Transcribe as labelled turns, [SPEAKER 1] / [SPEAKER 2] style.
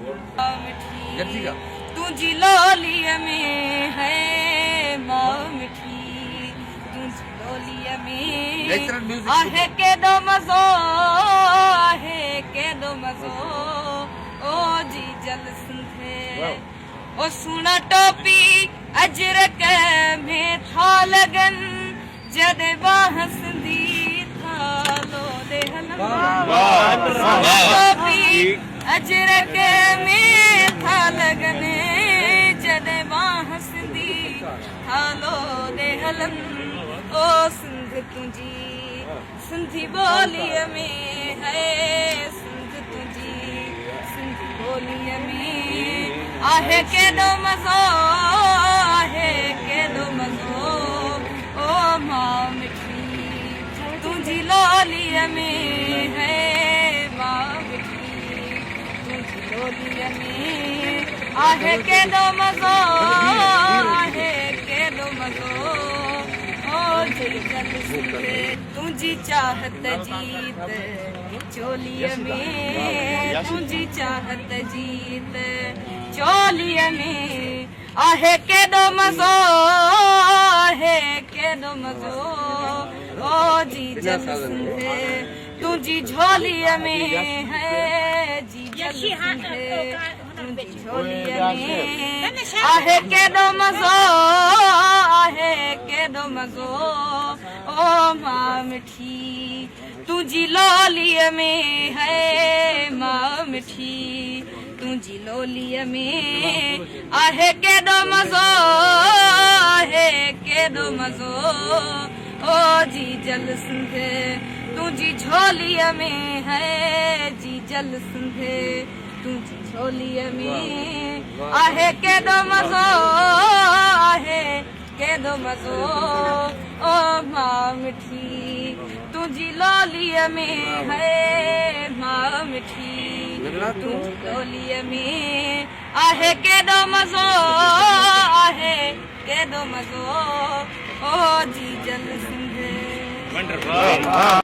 [SPEAKER 1] मिठी तुझी लोलिया में है माँ मिठी तुझी लोलिया में आहे के दो मज़ो ओ जी जल सिंधे ओ सुना टोपी अजरक में था लगन जदे बाहसंदी थालो दे टोपी अजरक में था लगन जदे बाहसंदी थालो दे हलन ओ सिंध तुझी सिंधी बोलिया में है सिंध तुझी सिंधी बोलिया में आहे के दो मज़ो आहे के दो मज़ो ओ माँ मिठी तुझी लोलिया में है माँ मिठी तुझी लोलिया में आहे के दो मज़ो आहे के दो मज़ो ओ जी जल सिंधे तुझी चाहत जीत चोलिया में तुझी चाहत जीत चोलिया में आहे के दो मज़ो आहे के दो मज़ो ओ जी जल सिंधे तुझी झोलिया में है जी जल सिंधे तुझी झोलिया में आहे के दो मज़ो आहे के दो मज़ो ओ माँ मिठी तुझी लोलिया में है माँ मिठी तुझी लोलिया में आहे के दो मज़ो आहे के दो मज़ो ओ जी जल सिंधे तुझी झोलिया में है जी जल सिंधे तुझी झोलिया में आहे के दो मज़ो आहे के दो मज़ो ओ माँ मिठी तुझी लोलिया में है माँ मिठी तुझी लोलिया में आहे के दो मज़ो आहे के दो मज़ो ओ जी जल सिंधे